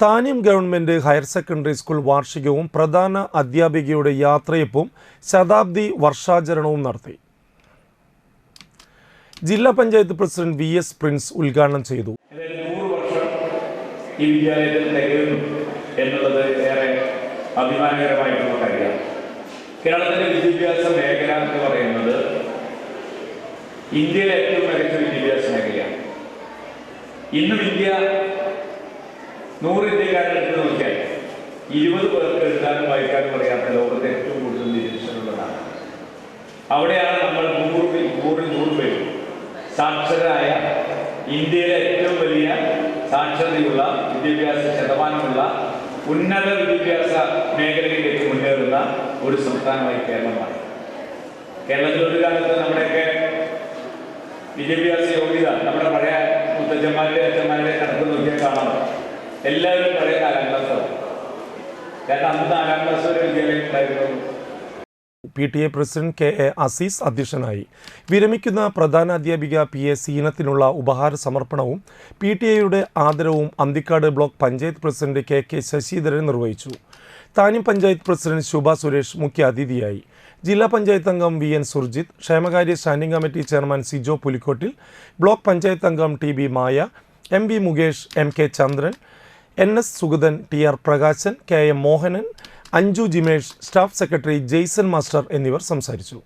Thanyam government higher secondary school വാർഷികവും പ്രധാന അധ്യാപികയുടെ യാത്രയപ്പും ശതാബ്ദി വർഷാചരണവും നടത്തി. ജില്ലാ പഞ്ചായത്ത് പ്രസിഡന്റ് VS പ്രിൻസ് ഉദ്ഘാടനം ചെയ്തു. 100 വർഷം ഈ വിദ്യാലയത്തിൽ തികയുന്നു എന്നുള്ളത് ഏറെ അഭിമാനകരമായിട്ടുള്ള കാര്യമാണ്. കേരളത്തിലെ വിദ്യാഭ്യാസ മേഖല എന്ന് പറയുന്നത് ഇന്ത്യയിലെ ഏറ്റവും മികച്ച വിദ്യാഭ്യാസ മേഖലയാണ്. ഇന്നും ഇന്ത്യ 100 ഇന്ത്യക്കാരെ എടുത്ത് നോക്കിയാൽ 20 പേർക്ക് എഴുതാനും വായിക്കാനും അറിയാത്ത ലോകത്തെ ഏറ്റവും കൂടുതൽ വിദ്യാഭ്യാസമുള്ളതാണ്. അവിടെയാണ് നമ്മൾ 100 പേര് സാക്ഷരരായ ഇന്ത്യയിലെ ഏറ്റവും വലിയ സാക്ഷരതയുള്ള വിദ്യാഭ്യാസ ശതമാനമുള്ള ഉന്നത വിദ്യാഭ്യാസ മേഖലയിലേക്ക് മുന്നേറുന്ന ഒരു സംസ്ഥാനമായി കേരളമാണ്. കേരളത്തിൽ ഒരു കാലത്ത് നമ്മുടെയൊക്കെ വിദ്യാഭ്യാസ യോഗ്യത നമ്മുടെ പഴയ മുത്തച്ഛന്മാരുടെ അച്ഛന്മാരുടെ കണക്ക് നോക്കിയാൽ കാണാം. എല്ലാവരും പഴയ 4ാം ക്ലാസ്സാണ്. കാരണം അന്ന് 4ാം ക്ലാസ് വരെ വിദ്യാലയം ഉണ്ടായിരുന്നു. PTA പ്രസിഡന്റ് KA അസീസ് അധ്യക്ഷനായി. വിരമിക്കുന്ന പ്രധാനാധ്യാപിക PA സീനത്തിനുള്ള ഉപഹാര സമർപ്പണവും PTA ആദരവും Anthikad block panchayat president KK Sasidharan നിർവഹിച്ചു. താന്യം പഞ്ചായത്ത് പ്രസിഡന്റ് ശുഭ സുരേഷ് മുഖ്യ അതിഥിയായി. ജില്ലാ പഞ്ചായത്ത് അംഗം VN സുർജിത്ത്, ക്ഷേമകാര്യ standing committee chairman Sijo Pulikkottil, block panchayat അംഗം TB Maya, MB Mukesh, MK Chandran, NS Sugathan, TR Prakashan, KM Mohanan, Anju Jimesh, staff secretary Jaison master എന്നിവർ സംസാരിച്ചു.